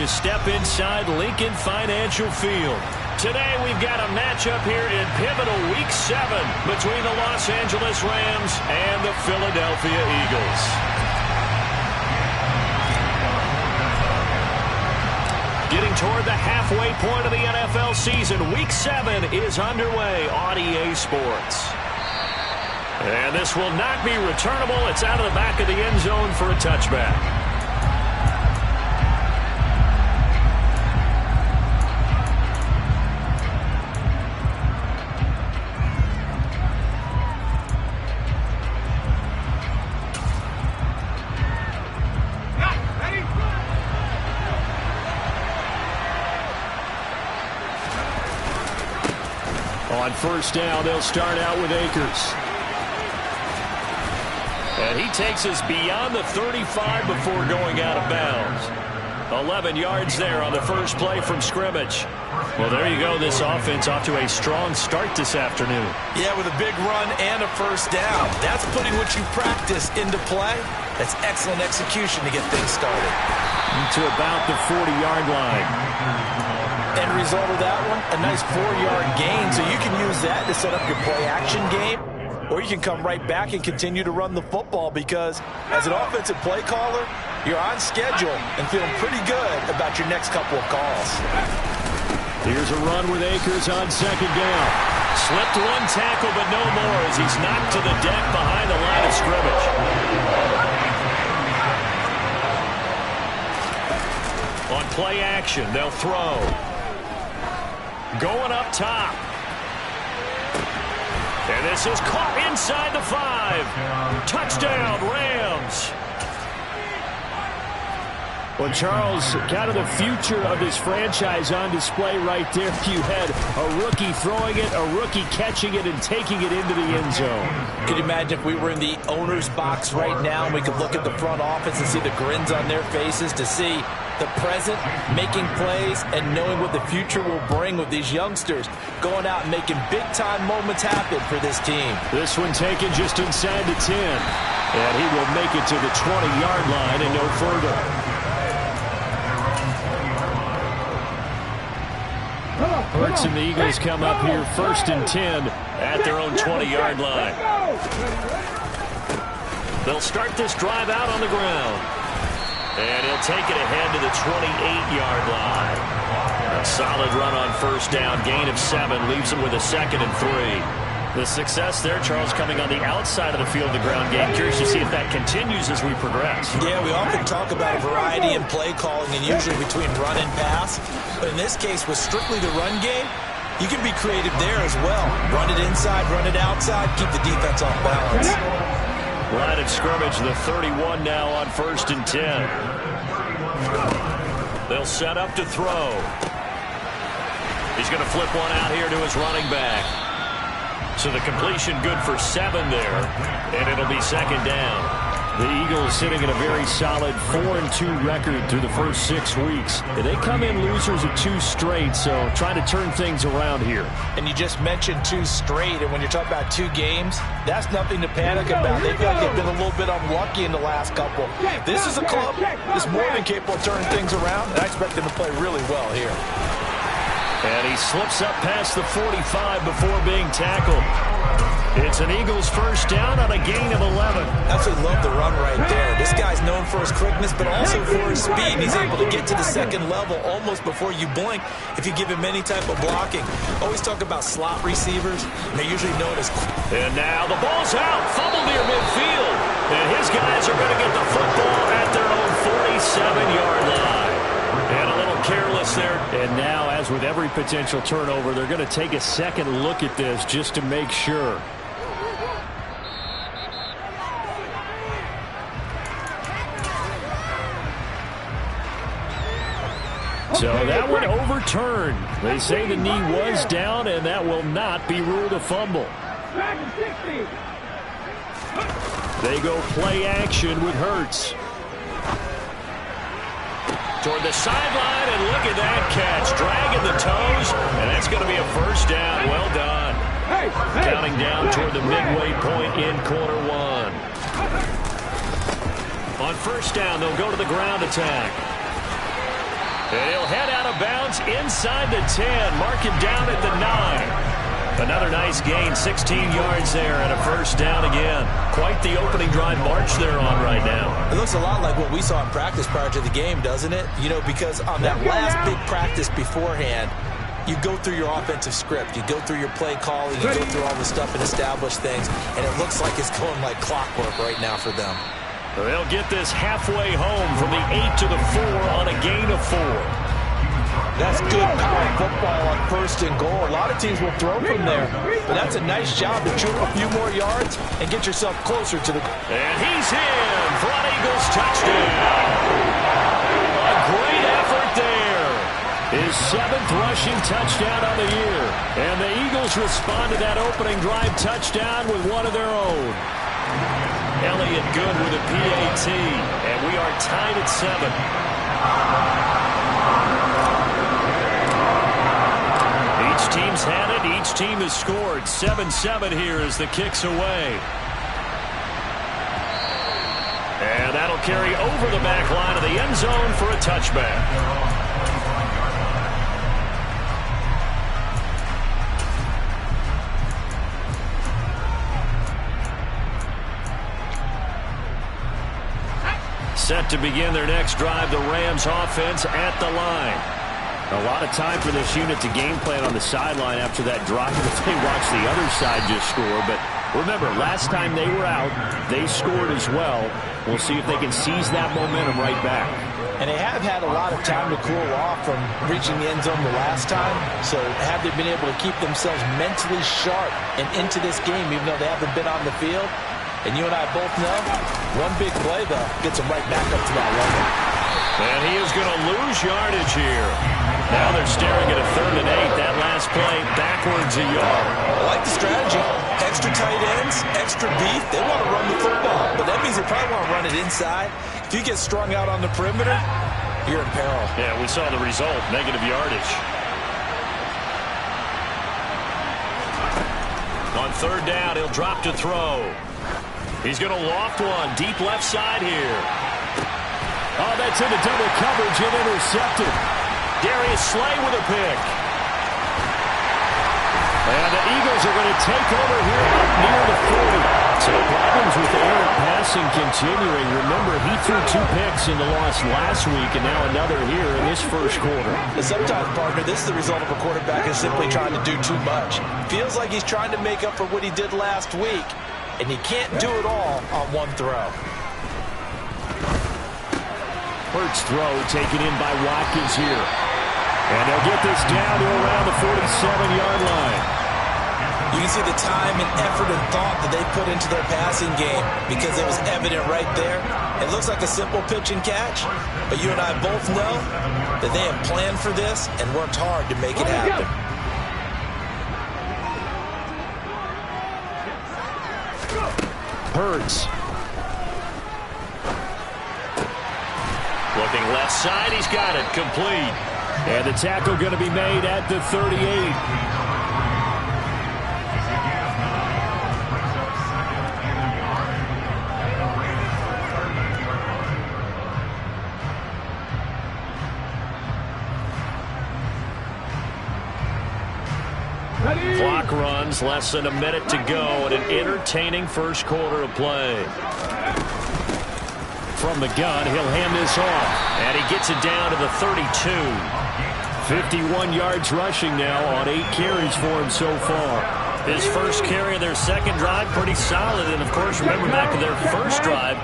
you step inside Lincoln Financial Field. Today we've got a matchup here in pivotal Week 7 between the Los Angeles Rams and the Philadelphia Eagles. Getting toward the halfway point of the NFL season, Week 7 is underway on EA Sports. And this will not be returnable. It's out of the back of the end zone for a touchback. On first down, they'll start out with Akers. And he takes us beyond the 35 before going out of bounds. 11 yards there on the first play from scrimmage. Well, there you go. This offense off to a strong start this afternoon. Yeah, with a big run and a first down. That's putting what you practice into play. That's excellent execution to get things started. To about the 40-yard line. End result of that one, a nice 4-yard gain. So you can use that to set up your play-action game, or you can come right back and continue to run the football because as an offensive play caller, you're on schedule and feeling pretty good about your next couple of calls. Here's a run with Akers on second down. Slipped one tackle, but no more as he's knocked to the deck behind the line of scrimmage. On play action, they'll throw. Going up top. And this is caught inside the 5. Touchdown, Rams. Well, Charles, kind of the future of this franchise on display right there. You had a rookie throwing it, a rookie catching it, and taking it into the end zone. Could you imagine if we were in the owner's box right now and we could look at the front office and see the grins on their faces to see the present, making plays, and knowing what the future will bring with these youngsters going out and making big-time moments happen for this team. This one taken just inside the 10. And he will make it to the 20-yard line and no further. Hurts and the Eagles come up here 1st and 10 at their own 20-yard line. They'll start this drive out on the ground. And he'll take it ahead to the 28-yard line. A solid run on first down. Gain of 7 leaves him with a 2nd and 3. The success there, Charles, coming on the outside of the field, the ground game. Curious to see if that continues as we progress. Yeah, we often talk about variety in play calling and usually between run and pass. But in this case, with strictly the run game, you can be creative there as well. Run it inside, run it outside, keep the defense off balance. Line of scrimmage, the 31 now on 1st and 10. They'll set up to throw. He's going to flip one out here to his running back. So the completion good for 7 there, and it'll be 2nd down. The Eagles sitting at a very solid 4-2 record through the first 6 weeks. They come in losers of 2 straight, so trying to turn things around here. And you just mentioned 2 straight, and when you're talking about 2 games, that's nothing to panic about. They feel like they've been a little bit unlucky in the last couple. This is a club that's more than capable of turning things around, and I expect them to play really well here. And he slips up past the 45 before being tackled. It's an Eagles first down on a gain of 11. Absolutely love the run right there. This guy's known for his quickness, but also for his speed. He's able to get to the 2nd level almost before you blink if you give him any type of blocking. Always talk about slot receivers. They're usually known as... And now the ball's out. Fumble near midfield. And his guys are going to get the football at their own 47-yard line. And a little careless there. And now, as with every potential turnover, they're going to take a second look at this just to make sure. So that one overturned. They say the knee was down, and that will not be ruled a fumble. They go play action with Hurts. Toward the sideline, and look at that catch. Dragging the toes, and that's going to be a first down. Well done. Counting down toward the midway point in quarter 1. On first down, they'll go to the ground attack. And he'll head out of bounds inside the 10. Mark him down at the 9. Another nice gain, 16 yards there and a first down again. Quite the opening drive march they're on right now. It looks a lot like what we saw in practice prior to the game, doesn't it? You know, because on that last big practice beforehand, you go through your offensive script. You go through your play calling. You go through all the stuff and establish things. And it looks like it's going like clockwork right now for them. They'll get this halfway home from the 8 to the 4 on a gain of 4. That's good power football on 1st and goal. A lot of teams will throw from there. But that's a nice job to chew up a few more yards and get yourself closer to the... And he's in for an Eagles touchdown. A great effort there. His 7th rushing touchdown of the year. And the Eagles respond to that opening drive touchdown with one of their own. Elliott good with a PAT, and we are tied at 7. Each team's had it. Each team has scored. 7-7 here as the kick's away. And that'll carry over the back line of the end zone for a touchback. Set to begin their next drive, the Rams offense at the line. A lot of time for this unit to game plan on the sideline after that drive if they watch the other side just score. But remember, last time they were out, they scored as well. We'll see if they can seize that momentum right back. And they have had a lot of time to cool off from reaching the end zone the last time. So have they been able to keep themselves mentally sharp and into this game even though they haven't been on the field? And you and I both know, one big play, though, gets them right back up to that level. And he is going to lose yardage here. Now they're staring at a 3rd and 8. That last play, backwards a yard. I like the strategy. Extra tight ends, extra beef. They want to run the football, but that means they probably want to run it inside. If you get strung out on the perimeter, you're in peril. Yeah, we saw the result, negative yardage. On 3rd down, he'll drop to throw. He's going to loft one, deep left side here. Oh, that's into double coverage and intercepted. Darius Slay with a pick. And the Eagles are going to take over here up near the 40. So problems with errant passing continuing. Remember, he threw 2 picks in the loss last week, and now another here in this first quarter. And sometimes, partner, this is the result of a quarterback is simply trying to do too much. Feels like he's trying to make up for what he did last week. And you can't do it all on one throw. Hurts throw taken in by Watkins here. And they'll get this down to around the 47-yard line. You can see the time and effort and thought that they put into their passing game because it was evident right there. It looks like a simple pitch and catch, but you and I both know that they have planned for this and worked hard to make it happen. Hurts. Looking left side, he's got it, complete. And the tackle going to be made at the 38. Clock runs, less than a minute to go, and an entertaining first quarter of play. From the gun, he'll hand this off. And he gets it down to the 32. 51 yards rushing now on 8 carries for him so far. His first carry of their second drive, pretty solid. And, of course, remember back to their first drive,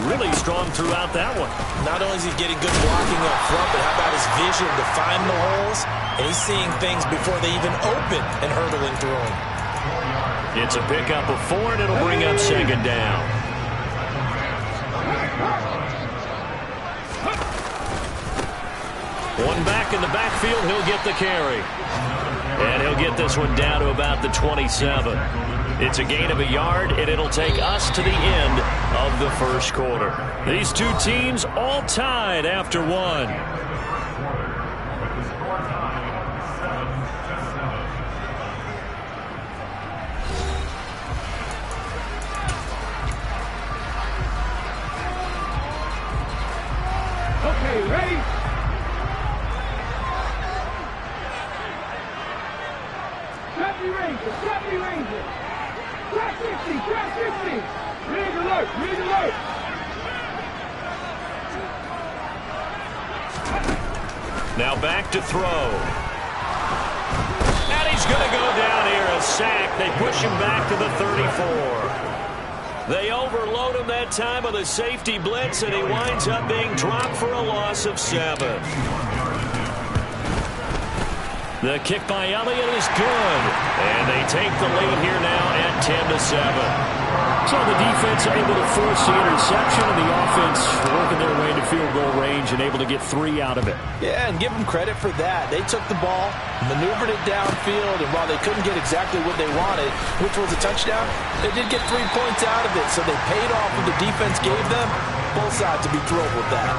really strong throughout that one. Not only is he getting good blocking up front, but how about his vision to find the holes? And he's seeing things before they even open and hurdling through them. It's a pickup of 4, and it'll bring up 2nd down. One back in the backfield, he'll get the carry. And he'll get this one down to about the 27. It's a gain of a yard, and it'll take us to the end of the first quarter. These two teams all tied after 1. Now back to throw. And he's going to go down here, a sack. They push him back to the 34. They overload him that time with a safety blitz, and he winds up being dropped for a loss of 7. The kick by Elliott is good. And they take the lead here now at 10-7. So the defense able to force the interception, and the offense working their way into field goal range and able to get 3 out of it. Yeah, and give them credit for that. They took the ball, maneuvered it downfield, and while they couldn't get exactly what they wanted, which was a touchdown, they did get 3 points out of it. So they paid off what the defense gave them. Both sides to be thrilled with that.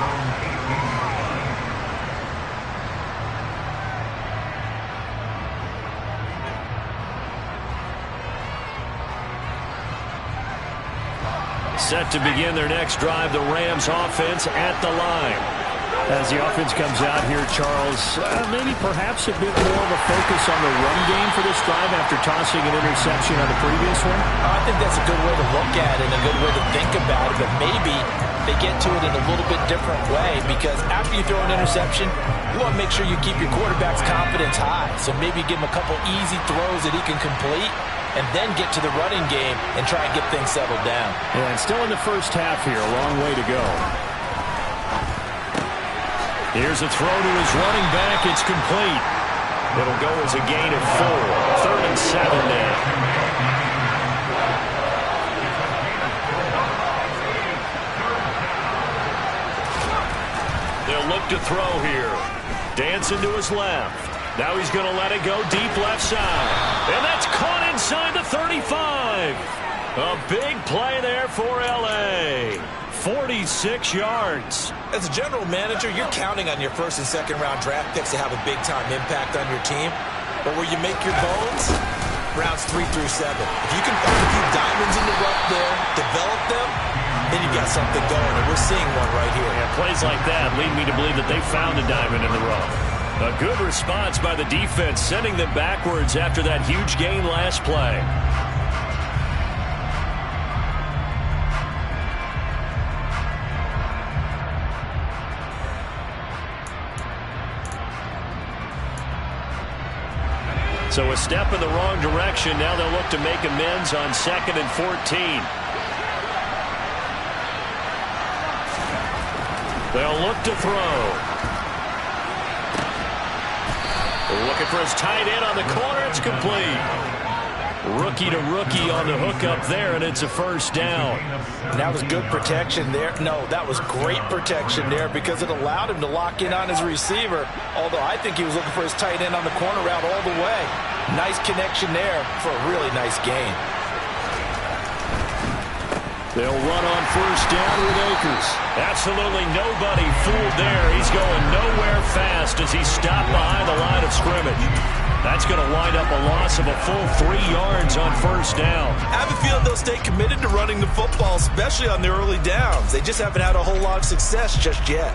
Set to begin their next drive, the Rams offense at the line. As the offense comes out here, Charles, maybe perhaps a bit more of a focus on the run game for this drive after tossing an interception on the previous one? I think that's a good way to look at it and a good way to think about it, but maybe they get to it in a little bit different way, because after you throw an interception, you want to make sure you keep your quarterback's confidence high. So maybe give him a couple easy throws that he can complete, and then get to the running game and try and get things settled down. Yeah, and still in the first half here, a long way to go. Here's a throw to his running back. It's complete. It'll go as a gain of 4. 3rd and 7 now. They'll look to throw here. Dancing to his left. Now he's going to let it go deep left side. And that's caught inside the 35. A big play there for L.A. 46 yards. As a general manager, you're counting on your first and second round draft picks to have a big-time impact on your team. But where you make your bones, rounds 3 through 7. If you can find a few diamonds in the rough there, develop them, then you've got something going. And we're seeing one right here. Yeah, plays like that lead me to believe that they found a diamond in the rough. A good response by the defense, sending them backwards after that huge gain last play. So a step in the wrong direction. Now they'll look to make amends on 2nd and 14. They'll look to throw. Looking for his tight end on the corner. It's complete. Rookie to rookie on the hook up there, and it's a first down. And that was good protection there. No, that was great protection there, because it allowed him to lock in on his receiver, although I think he was looking for his tight end on the corner route all the way. Nice connection there for a really nice gain. They'll run on first down with Akers. Absolutely nobody fooled there. He's going nowhere fast as he's stopped behind the line of scrimmage. That's going to wind up a loss of a full 3 yards on first down. I have a feeling they'll stay committed to running the football, especially on the early downs. They just haven't had a whole lot of success just yet.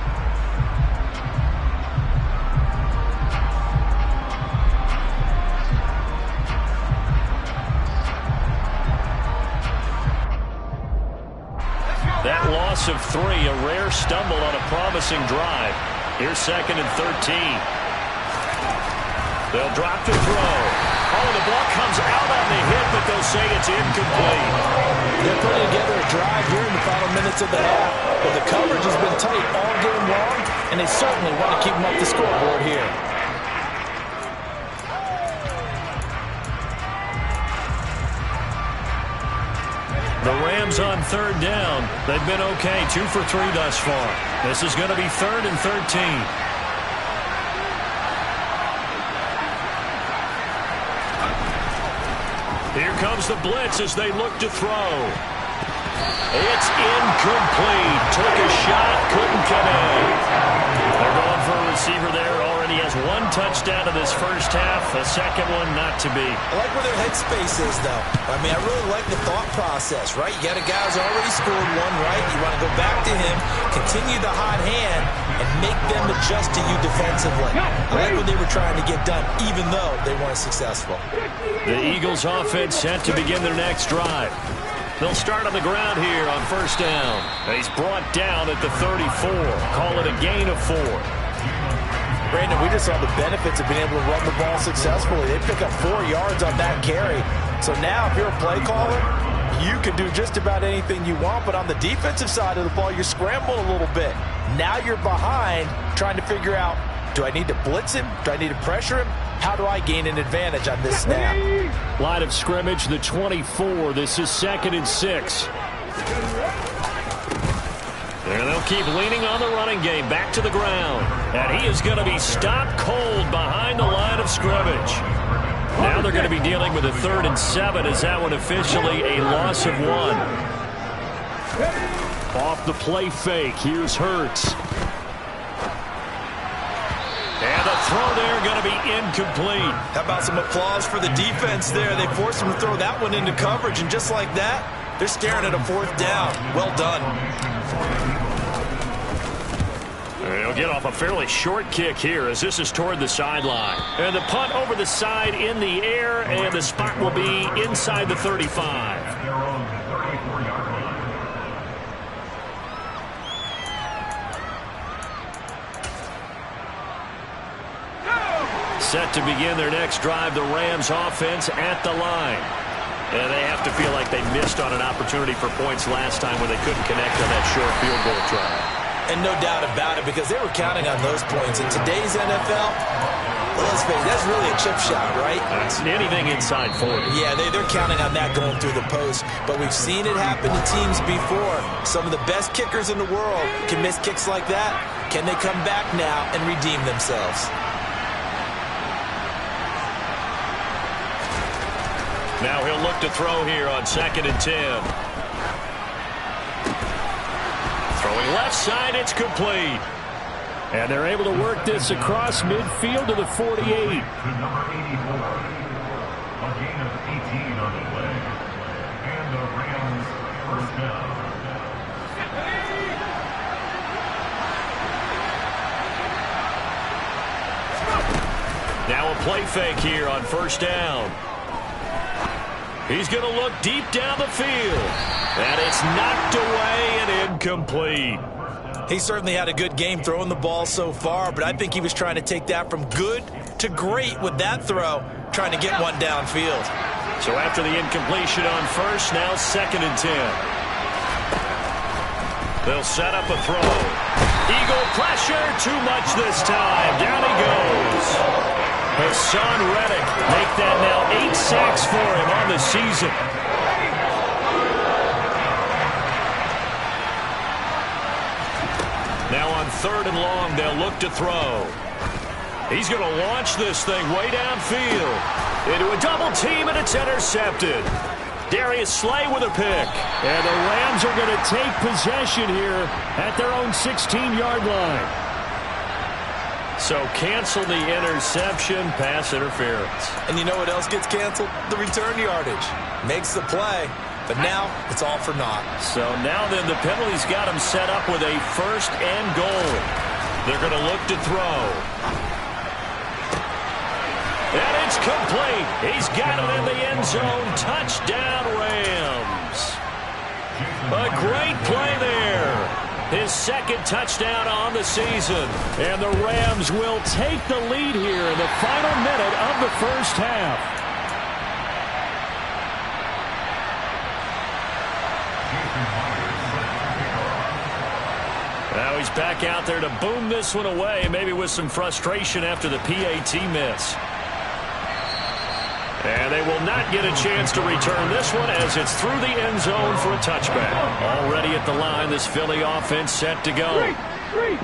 That loss of 3, a rare stumble on a promising drive. Here's 2nd and 13. They'll drop to throw. Oh, the ball comes out on the hit, but they'll say it's incomplete. They're putting together a drive here in the final minutes of the half. But the coverage has been tight all game long, and they certainly want to keep them up the scoreboard here. The Rams on 3rd down. They've been okay, 2 for 3 thus far. This is going to be 3rd and 13. Here comes the blitz as they look to throw. It's incomplete. Took a shot, couldn't connect. They're going for a receiver there already He has one touchdown in this first half, a second one not to be. I like where their headspace is, though. I mean, I really like the thought process, right? You got a guy who's already scored one, right? You want to go back to him, continue the hot hand, and make them adjust to you defensively. I like what they were trying to get done, even though they weren't successful. The Eagles offense set to begin their next drive. They'll start on the ground here on first down. He's brought down at the 34. Call it a gain of 4. Brandon, we just saw the benefits of being able to run the ball successfully. They pick up 4 yards on that carry. So now if you're a play caller, you can do just about anything you want. But on the defensive side of the ball, you're scrambling a little bit. Now you're behind trying to figure out, do I need to blitz him? Do I need to pressure him? How do I gain an advantage on this snap? Line of scrimmage, the 24. This is 2nd and 6. And they'll keep leaning on the running game. Back to the ground. And he is going to be stopped cold behind the line of scrimmage. Now they're going to be dealing with a 3rd and 7. Is that one officially a loss of 1? Off the play fake. Here's Hurts. And the throw there going to be incomplete. How about some applause for the defense there? They forced him to throw that one into coverage, and just like that, they're staring at a 4th down. Well done. He'll get off a fairly short kick here as this is toward the sideline. And the punt over the side in the air, and the spot will be inside the 35. Set to begin their next drive, the Rams offense at the line. And they have to feel like they missed on an opportunity for points last time when they couldn't connect on that short field goal try. And no doubt about it, because they were counting on those points. In today's NFL, let's face it, that's really a chip shot, right? That's anything inside 40. Yeah, they're counting on that going through the post. But we've seen it happen to teams before. Some of the best kickers in the world can miss kicks like that. Can they come back now and redeem themselves? Now he'll look to throw here on 2nd and 10. Throwing left side, it's complete. And they're able to work this across midfield to the 48. To number 84. A gain of 18 on the play. And the Rams first down. Now a play fake here on first down. He's going to look deep down the field. And it's knocked away and incomplete. He certainly had a good game throwing the ball so far, but I think he was trying to take that from good to great with that throw, trying to get one downfield. So after the incompletion on first, now 2nd and 10. They'll set up a throw. Eagle pressure, too much this time. Down he goes. Hassan Reddick make that now 8 sacks for him on the season. Now on 3rd and long, they'll look to throw. He's going to launch this thing way downfield. Into a double team, and it's intercepted. Darius Slay with a pick. And the Rams are going to take possession here at their own 16-yard line. So cancel the interception, pass interference. And you know what else gets canceled? The return yardage. Makes the play, but now it's all for naught. So now then the penalty's got him set up with a 1st and goal. They're going to look to throw. And it's complete. He's got it in the end zone. Touchdown, Rams. A great play there. His 2nd touchdown on the season. And the Rams will take the lead here in the final minute of the first half. Now he's back out there to boom this one away, maybe with some frustration after the PAT miss. And they will not get a chance to return this one as it's through the end zone for a touchback. Already at the line, this Philly offense set to go.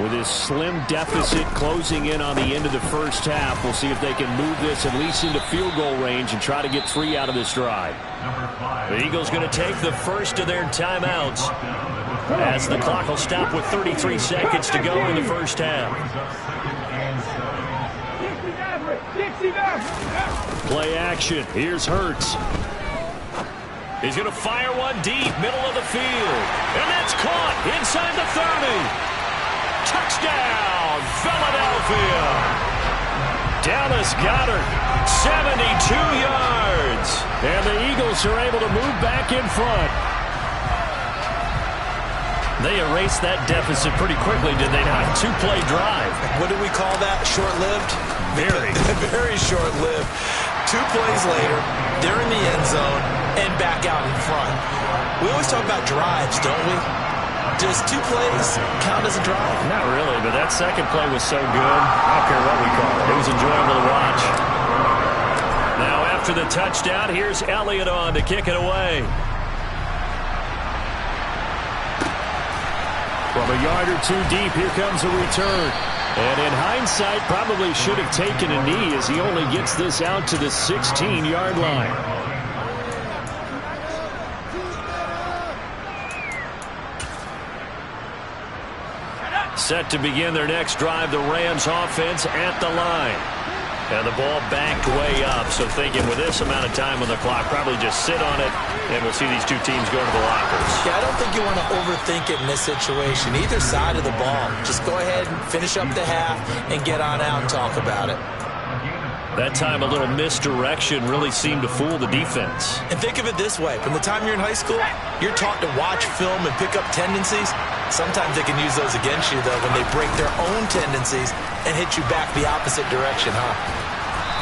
With his slim deficit closing in on the end of the first half, we'll see if they can move this at least into field goal range and try to get 3 out of this drive. The Eagles going to take the first of their timeouts as the clock will stop with 33 seconds to go in the first half. Play action. Here's Hurts. He's going to fire one deep, middle of the field. And that's caught inside the 30. Touchdown, Philadelphia. Dallas Goedert, 72 yards. And the Eagles are able to move back in front. They erased that deficit pretty quickly, did they not? Two-play drive. What do we call that? Short-lived? Very. Very short-lived. 2 plays later, they're in the end zone and back out in front. We always talk about drives, don't we? Does 2 plays count as a drive? Not really, but that second play was so good. I don't care what we call it. It was enjoyable to watch. Now after the touchdown, here's Elliott on to kick it away. From a yard or 2 deep, here comes a return. And in hindsight, probably should have taken a knee as he only gets this out to the 16-yard line. Set to begin their next drive, the Rams offense at the line. And the ball backed way up, so thinking with this amount of time on the clock, probably just sit on it, and we'll see these 2 teams go to the lockers. Yeah, I don't think you want to overthink it in this situation. Either side of the ball. Just go ahead and finish up the half and get on out and talk about it. That time, a little misdirection really seemed to fool the defense. And think of it this way. From the time you're in high school, you're taught to watch film and pick up tendencies. Sometimes they can use those against you, though, when they break their own tendencies and hit you back the opposite direction, huh?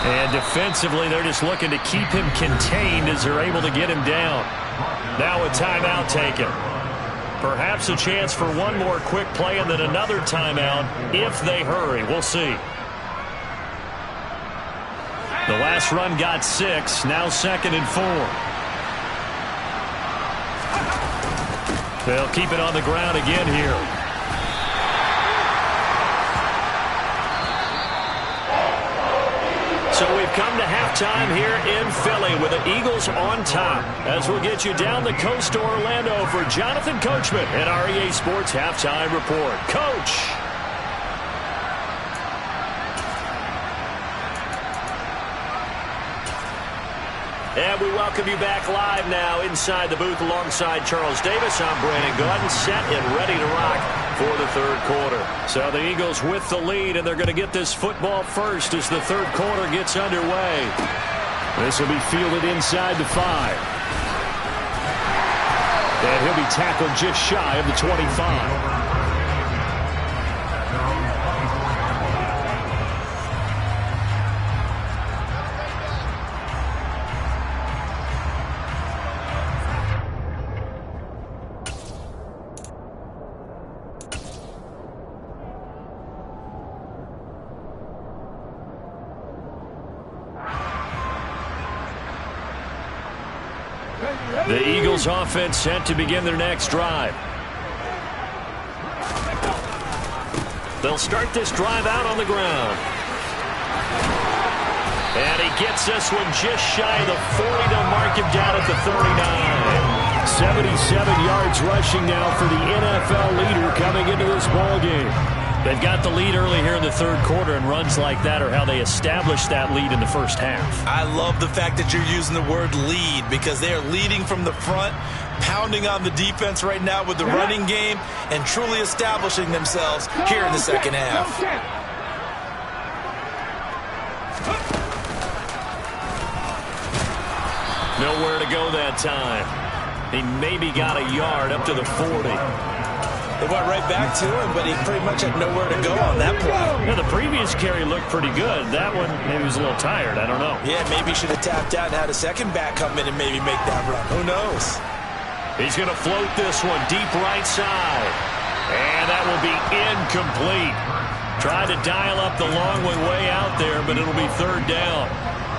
And defensively, they're just looking to keep him contained as they're able to get him down. Now a timeout taken. Perhaps a chance for one more quick play and then another timeout if they hurry. We'll see. The last run got 6. Now 2nd and 4. They'll keep it on the ground again here. So we've come to halftime here in Philly with the Eagles on top. As we'll get you down the coast to Orlando for Jonathan Coachman and our EA Sports Halftime Report. Coach. And we welcome you back live now inside the booth alongside Charles Davis. I'm Brandon Gaudin, set and ready to rock for the 3rd quarter. So the Eagles with the lead, and they're going to get this football first as the 3rd quarter gets underway. This will be fielded inside the 5. And he'll be tackled just shy of the 25. The Eagles offense set to begin their next drive. They'll start this drive out on the ground. And he gets this one just shy of the 40 to mark him down at the 39. 77 yards rushing now for the NFL leader coming into this ball game. They've got the lead early here in the 3rd quarter, and runs like that are how they established that lead in the first half. I love the fact that you're using the word lead because they are leading from the front, pounding on the defense right now with the running game, and truly establishing themselves here in the 2nd half. Nowhere to go that time. He maybe got a yard up to the 40. They went right back to him, but he pretty much had nowhere to go on that play. Yeah, the previous carry looked pretty good. That one, maybe he was a little tired. I don't know. Yeah, maybe he should have tapped out and had a second back come in and maybe make that run. Who knows? He's going to float this one deep right side. And that will be incomplete. Tried to dial up the long one way out there, but it'll be 3rd down.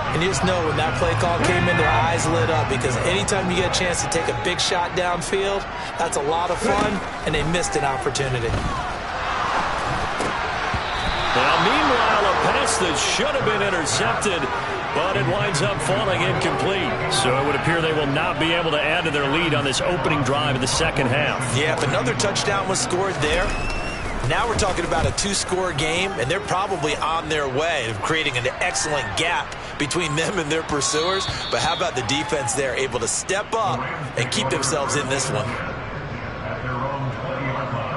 And you just know when that play call came in, their eyes lit up because anytime you get a chance to take a big shot downfield, that's a lot of fun, and they missed an opportunity. Now, meanwhile, a pass that should have been intercepted, but it winds up falling incomplete. So it would appear they will not be able to add to their lead on this opening drive of the 2nd half. Yeah, if another touchdown was scored there, Now we're talking about a two-score game, and they're probably on their way of creating an excellent gap between them and their pursuers. But how about the defense there, able to step up and keep themselves in this one? At their own 20-yard line.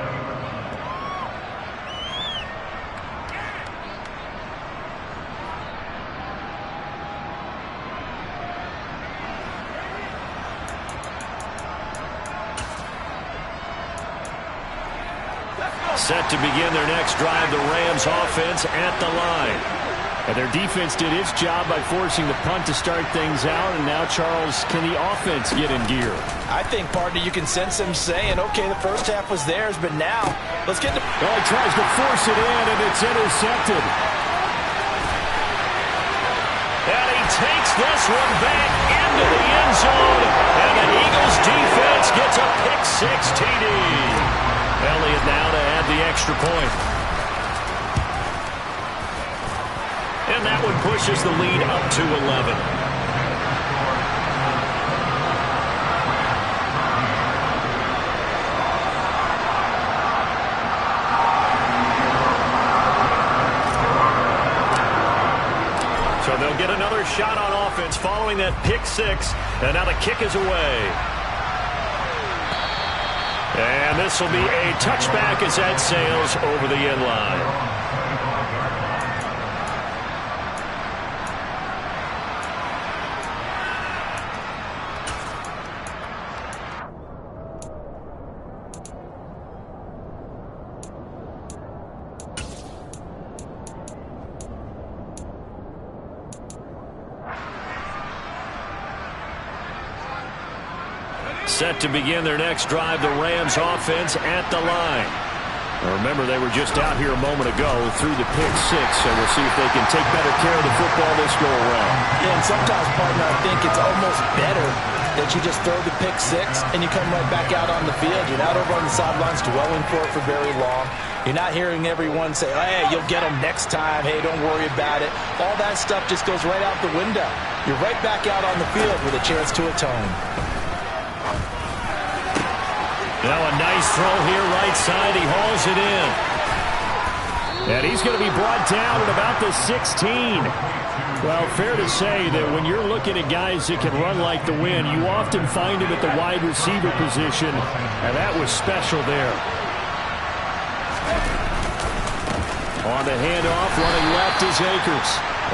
Set to begin their next drive, the Rams offense at the line. And their defense did its job by forcing the punt to start things out. And now, Charles, can the offense get in gear? I think, partner, you can sense them saying, okay, the first half was theirs, but now let's get to... Well, he tries to force it in, and it's intercepted. And he takes this one back into the end zone. And the Eagles defense gets a pick-six TD. Elliott now to add the extra point. And that one pushes the lead up to 11. So they'll get another shot on offense following that pick-six. And now the kick is away. And this will be a touchback as that sails over the end line. Set to begin their next drive, the Rams offense at the line. Now remember, they were just out here a moment ago through the pick-six, so we'll see if they can take better care of the football this go-around. Yeah, and sometimes, partner, I think it's almost better that you just throw the pick-six and you come right back out on the field. You're not over on the sidelines dwelling for it for very long. You're not hearing everyone say, hey, you'll get them next time. Hey, don't worry about it. All that stuff just goes right out the window. You're right back out on the field with a chance to atone. Now a nice throw here right side. He hauls it in. And he's going to be brought down at about the 16. Well, fair to say that when you're looking at guys that can run like the wind, you often find him at the wide receiver position, and that was special there. On the handoff, running left is Akers.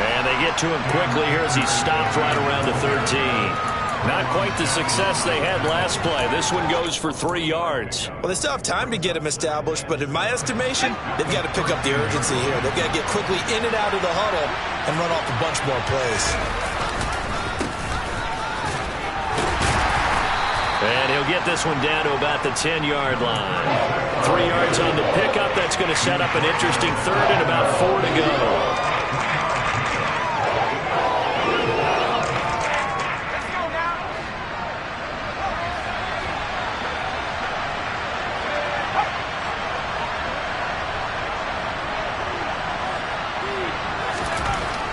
And they get to him quickly here as he stopped right around the 13. Not quite the success they had last play. This one goes for 3 yards. Well, they still have time to get him established, but in my estimation, they've got to pick up the urgency here. They've got to get quickly in and out of the huddle and run off a bunch more plays. And he'll get this one down to about the 10-yard line. 3 yards on the pickup. That's going to set up an interesting third and about 4 to go.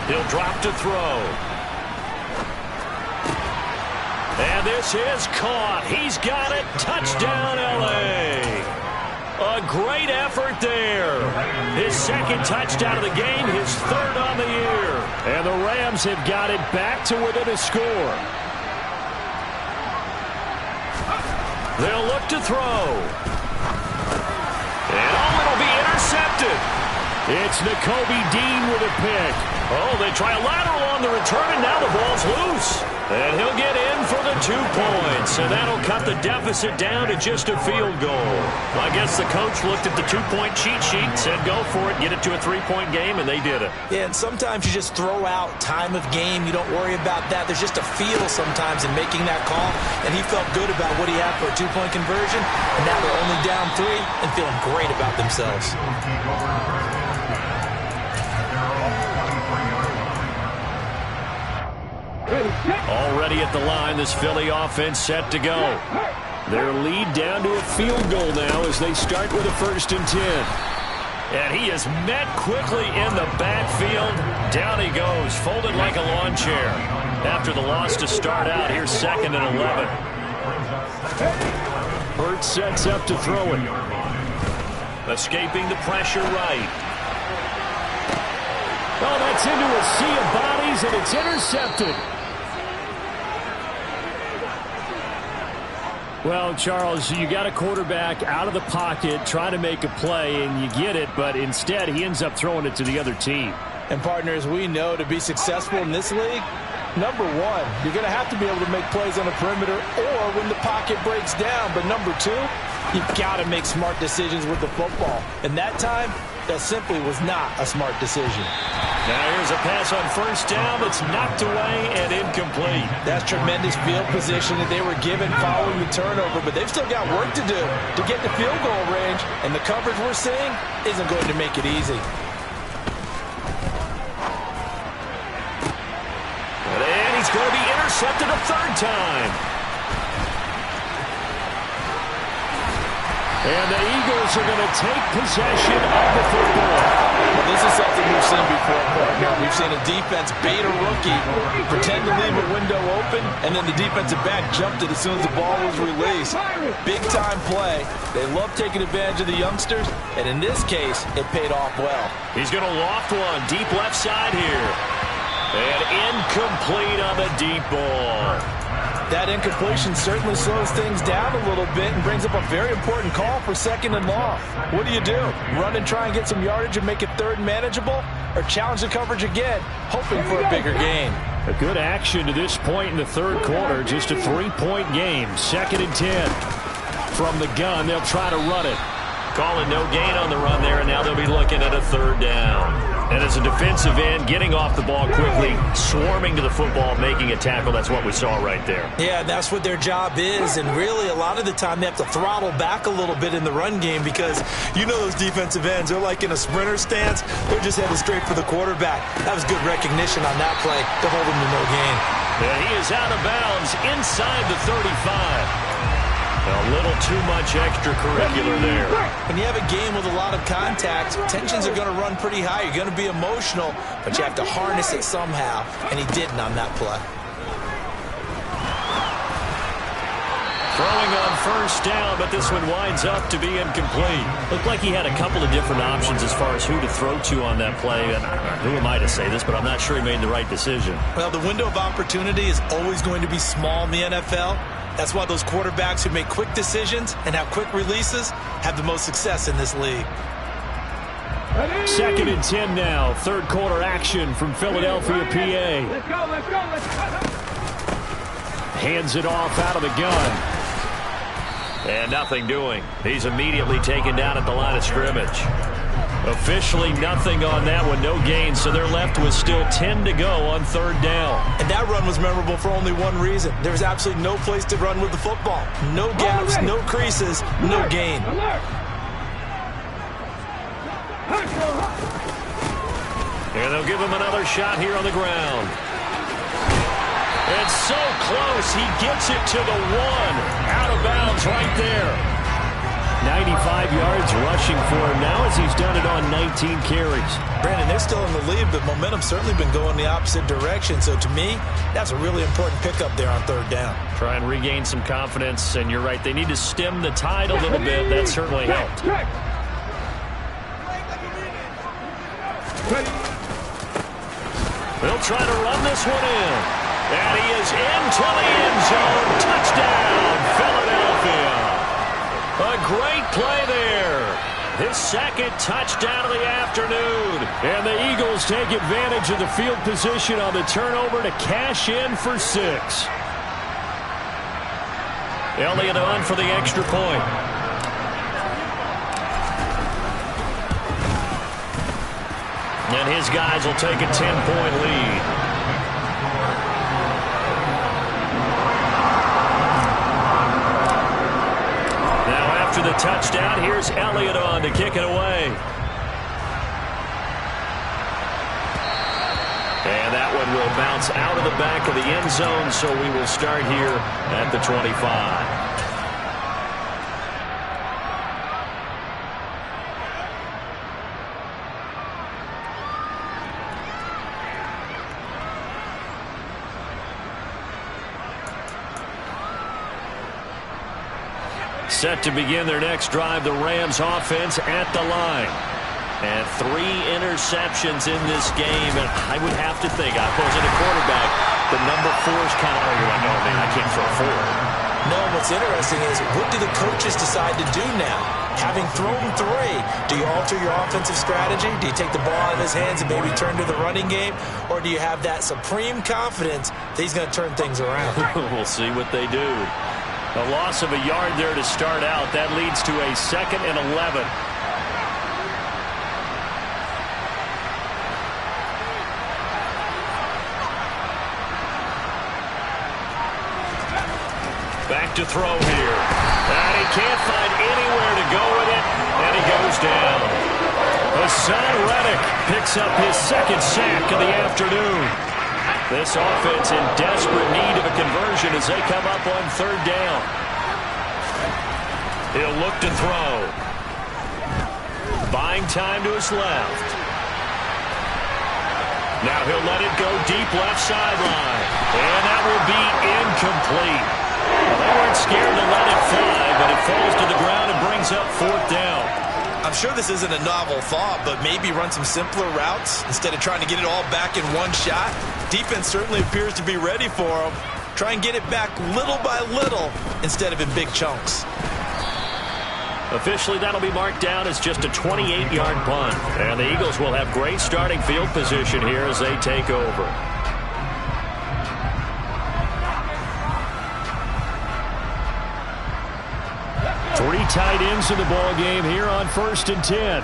He'll drop to throw. And this is caught. He's got it. Touchdown, L.A. A great effort there. His second touchdown of the game, his third on the year. And the Rams have got it back to within a score. They'll look to throw. And it'll be intercepted. It's Nakobe Dean with a pick. Oh, they try a lateral on the return, and now the ball's loose. And he'll get in for the 2 points, and that'll cut the deficit down to just a field goal. Well, I guess the coach looked at the 2-point cheat sheet, said go for it, get it to a 3-point game, and they did it. Yeah, and sometimes you just throw out time of game. You don't worry about that. There's just a feel sometimes in making that call, and he felt good about what he had for a 2-point conversion, and now they're only down 3 and feeling great about themselves. Already at the line, this Philly offense set to go. Their lead down to a field goal now as they start with a 1st and 10. And he is met quickly in the backfield. Down he goes, folded like a lawn chair. After the loss to start out, here's 2nd and 11. Hurts sets up to throw it. Escaping the pressure right. Oh, that's into a sea of bodies, and it's intercepted. Well, Charles, you got a quarterback out of the pocket trying to make a play, and you get it, but instead he ends up throwing it to the other team. And partners, we know to be successful in this league, number one, you're going to have to be able to make plays on the perimeter or when the pocket breaks down. But number two, you've got to make smart decisions with the football. And that time, that simply was not a smart decision. Now here's a pass on first down that's knocked away and incomplete. That's tremendous field position that they were given following the turnover, but they've still got work to do to get to field goal range, and the coverage we're seeing isn't going to make it easy. And he's going to be intercepted a third time. And the Eagles are going to take possession of the football. Well, this is something we've seen before, partner. We've seen a defense bait a rookie, pretend to leave a window open, and then the defensive back jumped it as soon as the ball was released. Big-time play. They love taking advantage of the youngsters, and in this case, it paid off well. He's going to loft one deep left side here. And incomplete on the deep ball. That incompletion certainly slows things down a little bit and brings up a very important call for second and long. What do? Run and try and get some yardage and make it third and manageable? Or challenge the coverage again, hoping for a bigger gain? A good action to this point in the third quarter. Just a 3-point game. 2nd and 10. From the gun, they'll try to run it. Calling no gain on the run there, and now they'll be looking at a third down. And as a defensive end, getting off the ball quickly, swarming to the football, making a tackle, that's what we saw right there. Yeah, that's what their job is, and really a lot of the time they have to throttle back a little bit in the run game because you know those defensive ends, they're like in a sprinter stance. They're just headed straight for the quarterback. That was good recognition on that play to hold him to no gain. And he is out of bounds inside the 35. A little too much extracurricular there. When you have a game with a lot of contact, tensions are going to run pretty high. You're going to be emotional, but you have to harness it somehow, and he didn't on that play. Throwing on first down, but this one winds up to be incomplete. Looked like he had a couple of different options as far as who to throw to on that play. And who am I to say this, but I'm not sure he made the right decision. Well, the window of opportunity is always going to be small in the NFL. That's why those quarterbacks who make quick decisions and have quick releases have the most success in this league. 2nd and 10 now. Third quarter action from Philadelphia, PA. Let's go. Hands it off out of the gun. And nothing doing. He's immediately taken down at the line of scrimmage. Officially nothing on that one, no gain, so they're left with still 10 to go on third down. And that run was memorable for only one reason. There was absolutely no place to run with the football. No gaps, no creases, no gain. And they'll give him another shot here on the ground. It's so close, he gets it to the one. Out of bounds right there. 95 yards rushing for him now as he's done it on 19 carries. Brandon, they're still in the lead, but momentum's certainly been going the opposite direction. So to me, that's a really important pickup there on third down. Try and regain some confidence, and you're right, they need to stem the tide a little bit. That certainly helped. They'll try to run this one in. And he is into the end zone. Touchdown, Philadelphia. A great play there. His second touchdown of the afternoon. And the Eagles take advantage of the field position on the turnover to cash in for 6. Elliott on for the extra point. And his guys will take a 10-point lead. The touchdown, here's Elliott on to kick it away. And that one will bounce out of the back of the end zone, so we will start here at the 25. Set to begin their next drive, the Rams offense at the line. And 3 interceptions in this game. And I would have to think, I wasn't a quarterback, the number 4 is kind of, oh, you're like, oh, man, I can't throw 4. No, what's interesting is, what do the coaches decide to do now? Having thrown 3, do you alter your offensive strategy? Do you take the ball out of his hands and maybe turn to the running game? Or do you have that supreme confidence that he's going to turn things around? We'll see what they do. A loss of a yard there to start out. That leads to a 2nd and 11. Back to throw here. And he can't find anywhere to go with it. And he goes down. Hassan Reddick picks up his 2nd sack of the afternoon. This offense in desperate need of a conversion as they come up on 3rd down. He'll look to throw. Buying time to his left. Now he'll let it go deep left sideline. And that will be incomplete. Well, they weren't scared to let it fly, but it falls to the ground and brings up 4th down. I'm sure this isn't a novel thought, but maybe run some simpler routes instead of trying to get it all back in one shot. Defense certainly appears to be ready for them. Try and get it back little by little instead of in big chunks. Officially, that'll be marked down as just a 28-yard punt. And the Eagles will have great starting field position here as they take over. Three tight ends in the ball game here on 1st and 10.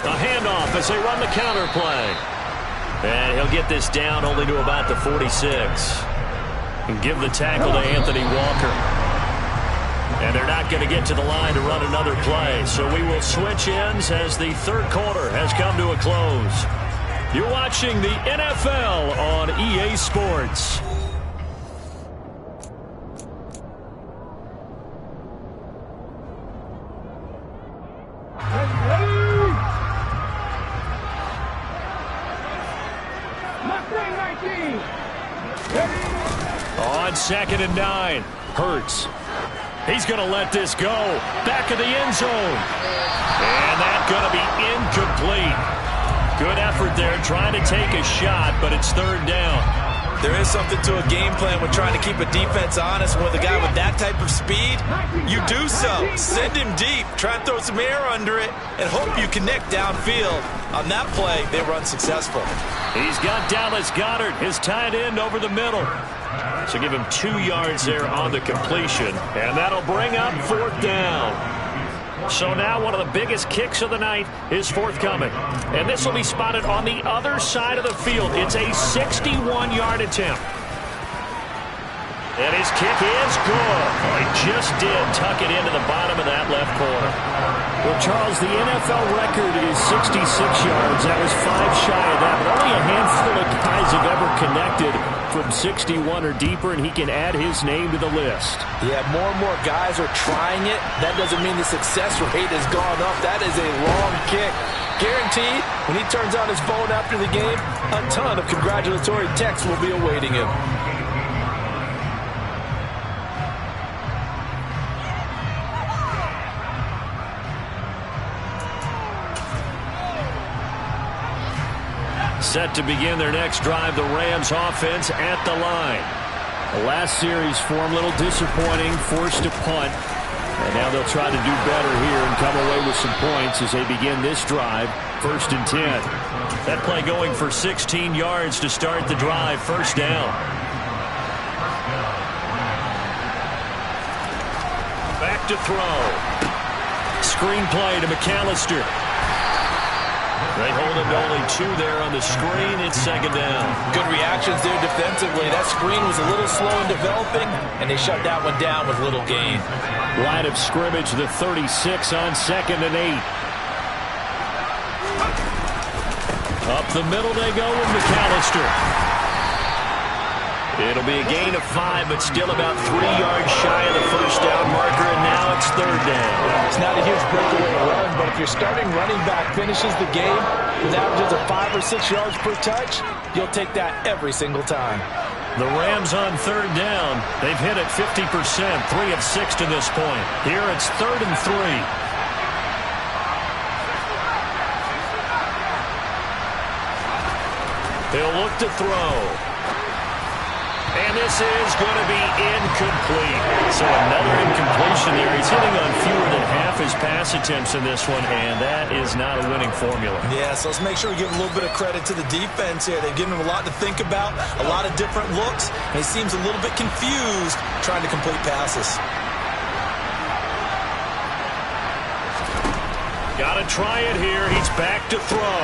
A handoff as they run the counter play. And he'll get this down only to about the 46. And give the tackle to Anthony Walker. And they're not going to get to the line to run another play. So we will switch ends as the 3rd quarter has come to a close. You're watching the NFL on EA Sports. On 2nd and 9, Hurts. He's going to let this go. Back of the end zone. And that's going to be incomplete. Good effort there trying to take a shot, but it's 3rd down. There is something to a game plan with trying to keep a defense honest. With a guy with that type of speed, you do so. Send him deep. Try and throw some air under it and hope you connect downfield. On that play, they run successful. He's got Dallas Goedert, his tight end, over the middle. So give him 2 yards there on the completion. And that'll bring up 4th down. So now one of the biggest kicks of the night is forthcoming. And this will be spotted on the other side of the field. It's a 61-yard attempt. And his kick is good. Oh, he just did tuck it into the bottom of that left corner. Well, Charles, the NFL record is 66 yards. That was 5 shy of that, but only a handful of guys have ever connected from 61 or deeper, and he can add his name to the list. Yeah, more and more guys are trying it. That doesn't mean the success rate has gone up. That is a long kick. Guaranteed, when he turns on his phone after the game, a ton of congratulatory texts will be awaiting him. Set to begin their next drive, the Rams offense at the line. The last series for him, a little disappointing, forced a punt. And now they'll try to do better here and come away with some points as they begin this drive, 1st and 10. That play going for 16 yards to start the drive, 1st down. Back to throw. Screen play to McAllister. They hold him to only 2 there on the screen. It's 2nd down. Good reactions there defensively. That screen was a little slow in developing, and they shut that one down with little gain. Line of scrimmage, the 36 on 2nd and 8. Up the middle they go with McAllister. It'll be a gain of 5, but still about 3 yards shy of the 1st down marker, and now it's 3rd down. It's not a huge breakaway run, but if your starting running back finishes the game with averages of 5 or 6 yards per touch, you'll take that every single time. The Rams on third down. They've hit it 50%, 3 of 6 to this point. Here it's 3rd and 3. He'll look to throw. And this is going to be incomplete. So another incompletion there. He's hitting on fewer than half his pass attempts in this one, and that is not a winning formula. Yeah, so let's make sure we give a little bit of credit to the defense here. They've given him a lot to think about, a lot of different looks, and he seems a little bit confused trying to complete passes. Got to try it here. He's back to throw.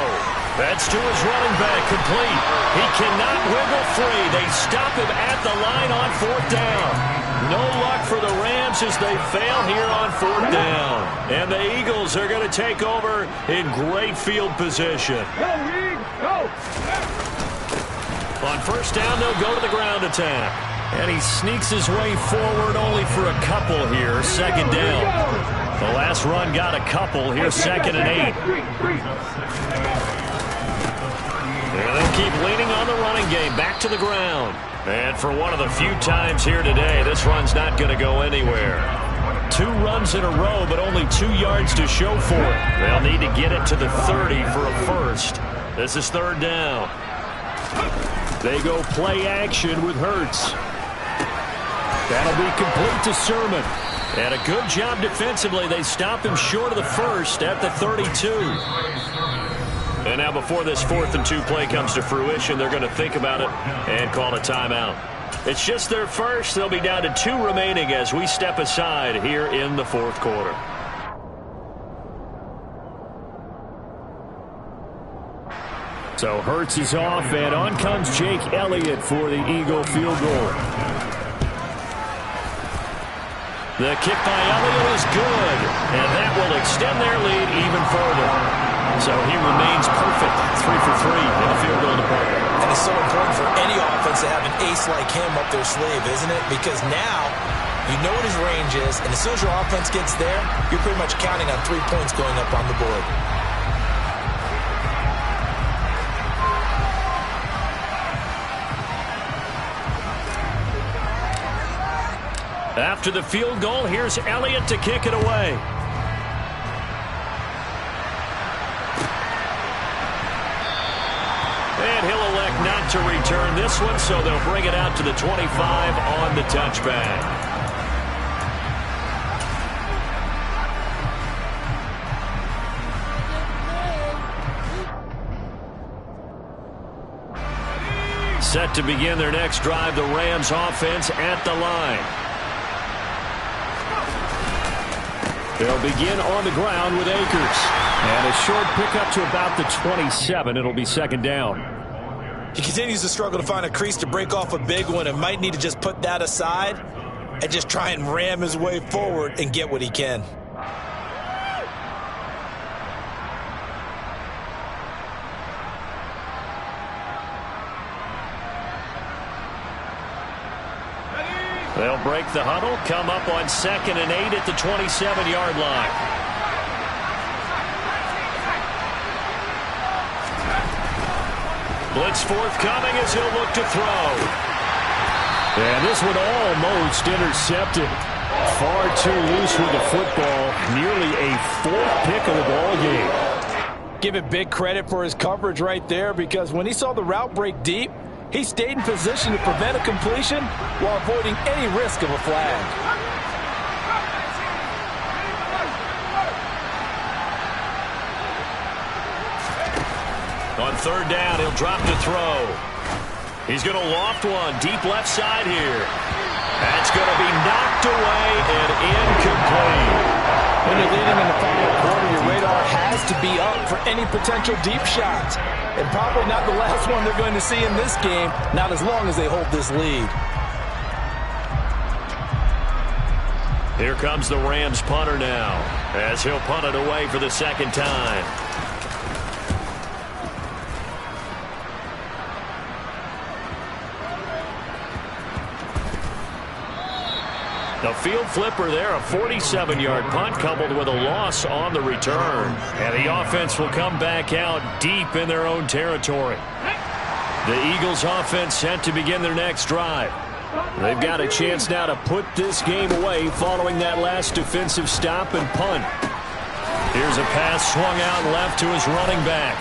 That's to his running back, complete. He cannot wiggle free. They stop him at the line on 4th down. No luck for the Rams as they fail here on 4th down. And the Eagles are going to take over in great field position. On 1st down, they'll go to the ground attack. And he sneaks his way forward only for a couple here. 2nd down. The last run got a couple. Here's 2nd and 8. And they'll keep leaning on the running game. Back to the ground. And for one of the few times here today, this run's not going to go anywhere. 2 runs in a row, but only 2 yards to show for it. They'll need to get it to the 30 for a first. This is 3rd down. They go play action with Hurts. That'll be complete to Sermon. And a good job defensively. They stop him short of the first at the 32. And now before this 4th and 2 play comes to fruition, they're going to think about it and call a timeout. It's just their first. They'll be down to 2 remaining as we step aside here in the 4th quarter. So Hurts is off, and on comes Jake Elliott for the Eagle field goal. The kick by Elliott is good, and that will extend their lead even further. So he remains perfect, 3 for 3 in the field goal department. And it's so important for any offense to have an ace like him up their sleeve, isn't it? Because now you know what his range is, and as soon as your offense gets there, you're pretty much counting on 3 points going up on the board. After the field goal, here's Elliott to kick it away. And he'll elect not to return this one, so they'll bring it out to the 25 on the touchback. Set to begin their next drive, the Rams offense at the line. They'll begin on the ground with Akers. And a short pickup to about the 27. It'll be 2nd down. He continues to struggle to find a crease to break off a big one and might need to just put that aside and just try and ram his way forward and get what he can. They'll break the huddle, come up on 2nd and 8 at the 27-yard line. Blitz forthcoming as he'll look to throw. And this one almost intercepted. Far too loose with the football. Nearly a 4th pick of the ball game. Give it big credit for his coverage right there, because when he saw the route break deep, he stayed in position to prevent a completion while avoiding any risk of a flag. On 3rd down, he'll drop to throw. He's going to loft one deep left side here. That's going to be knocked away and incomplete. When you're leading in the final quarter, your radar has to be up for any potential deep shots. And probably not the last one they're going to see in this game, not as long as they hold this lead. Here comes the Rams punter now, as he'll punt it away for the 2nd time. The field flipper there, a 47-yard punt coupled with a loss on the return. And the offense will come back out deep in their own territory. The Eagles offense set to begin their next drive. They've got a chance now to put this game away following that last defensive stop and punt. Here's a pass swung out left to his running back.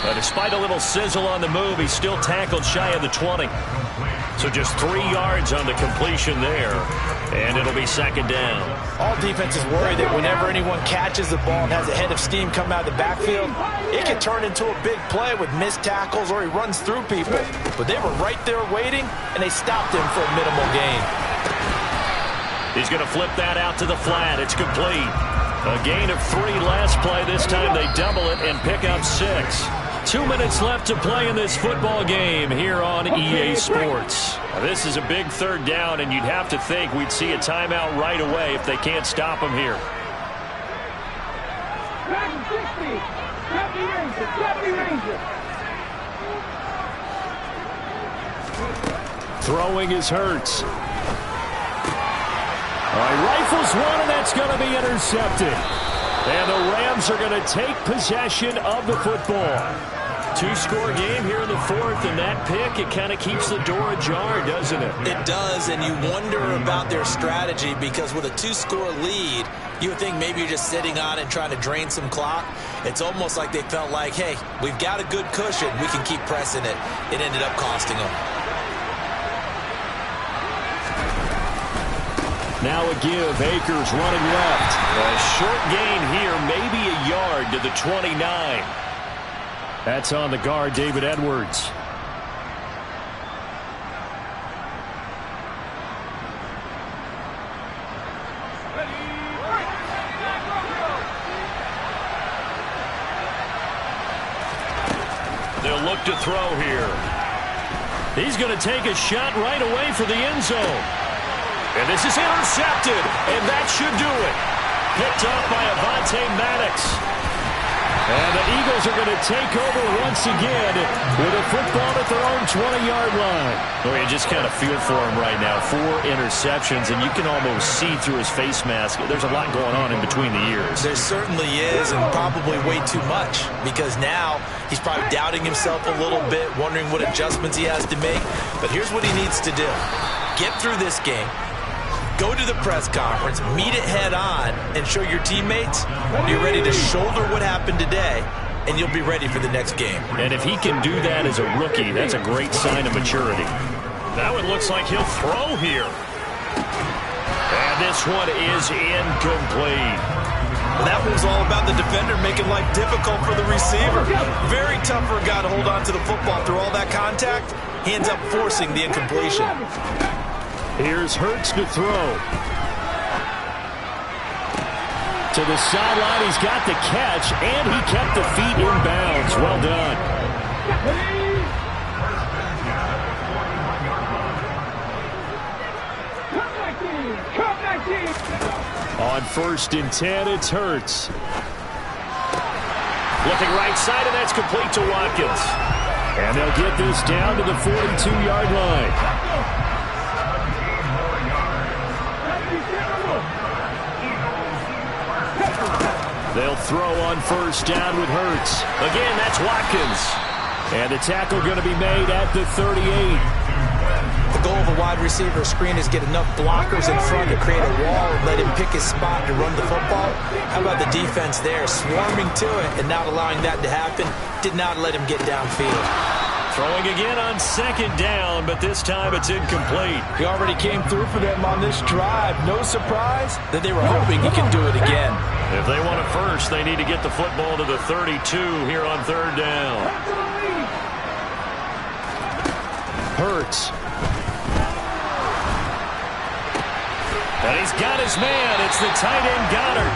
But despite a little sizzle on the move, he's still tackled shy of the 20. So just 3 yards on the completion there. And it'll be second down. All defenses worry that whenever anyone catches the ball and has a head of steam come out of the backfield, it can turn into a big play with missed tackles or he runs through people. But they were right there waiting, and they stopped him for a minimal gain. He's going to flip that out to the flat. It's complete. A gain of 3 last play. This time they double it and pick up 6. 2 minutes left to play in this football game here on EA Sports. Now, this is a big third down, and you'd have to think we'd see a timeout right away if they can't stop him here. Throwing is Hurts. All right, rifles one, and that's going to be intercepted. And the Rams are going to take possession of the football. 2-score game here in the 4th, and that pick, it kind of keeps the door ajar, doesn't it? It does, and you wonder about their strategy because with a 2-score lead, you would think maybe you're just sitting on it and trying to drain some clock. It's almost like they felt like, hey, we've got a good cushion. We can keep pressing it. It ended up costing them. Now a give. Akers running left. A short gain here, maybe a yard to the 29. That's on the guard, David Edwards. They'll look to throw here. He's going to take a shot right away for the end zone. And this is intercepted, and that should do it. Picked off by Avonte Maddox. And the Eagles are going to take over once again with a football at their own 20-yard line. Well, you just kind of feel for him right now. 4 interceptions, and you can almost see through his face mask. There's a lot going on in between the ears. There certainly is, and probably way too much, because now he's probably doubting himself a little bit, wondering what adjustments he has to make. But here's what he needs to do. Get through this game. Go to the press conference, meet it head on, and show your teammates you're ready to shoulder what happened today, and you'll be ready for the next game. And if he can do that as a rookie, that's a great sign of maturity. Now it looks like he'll throw here. And this one is incomplete. Well, that was all about the defender making life difficult for the receiver. Very tough for a guy to hold on to the football through all that contact. He ends up forcing the incompletion. Here's Hurts to throw. To the sideline, he's got the catch, and he kept the feet in bounds. Well done. On 1st and 10, it's Hurts. Looking right side, and that's complete to Watkins. And they'll get this down to the 42-yard line. They'll throw on 1st down with Hurts. Again, that's Watkins. And the tackle going to be made at the 38. The goal of a wide receiver screen is get enough blockers in front to create a wall and let him pick his spot to run the football. How about the defense there, swarming to it and not allowing that to happen? Did not let him get downfield. Throwing again on 2nd down, but this time it's incomplete. He already came through for them on this drive. No surprise that they were hoping he could do it again. If they want it first, they need to get the football to the 32 here on 3rd down. Hurts. And he's got his man. It's the tight end Goddard.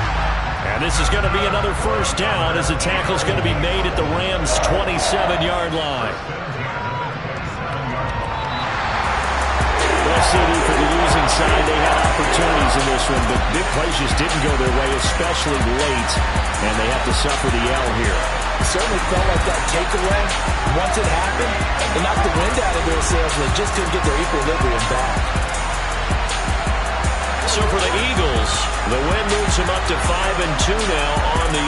And this is going to be another 1st down as the tackle's going to be made at the Rams' 27-yard line. Well, CD, for the losing side, they had opportunities in this one, but big plays just didn't go their way, especially late, and they have to suffer the L here. It certainly felt like that takeaway. Once it happened, it knocked the wind out of their sails, and they just couldn't get their equilibrium back. So for the Eagles, the win moves them up to 5-2 now on the year.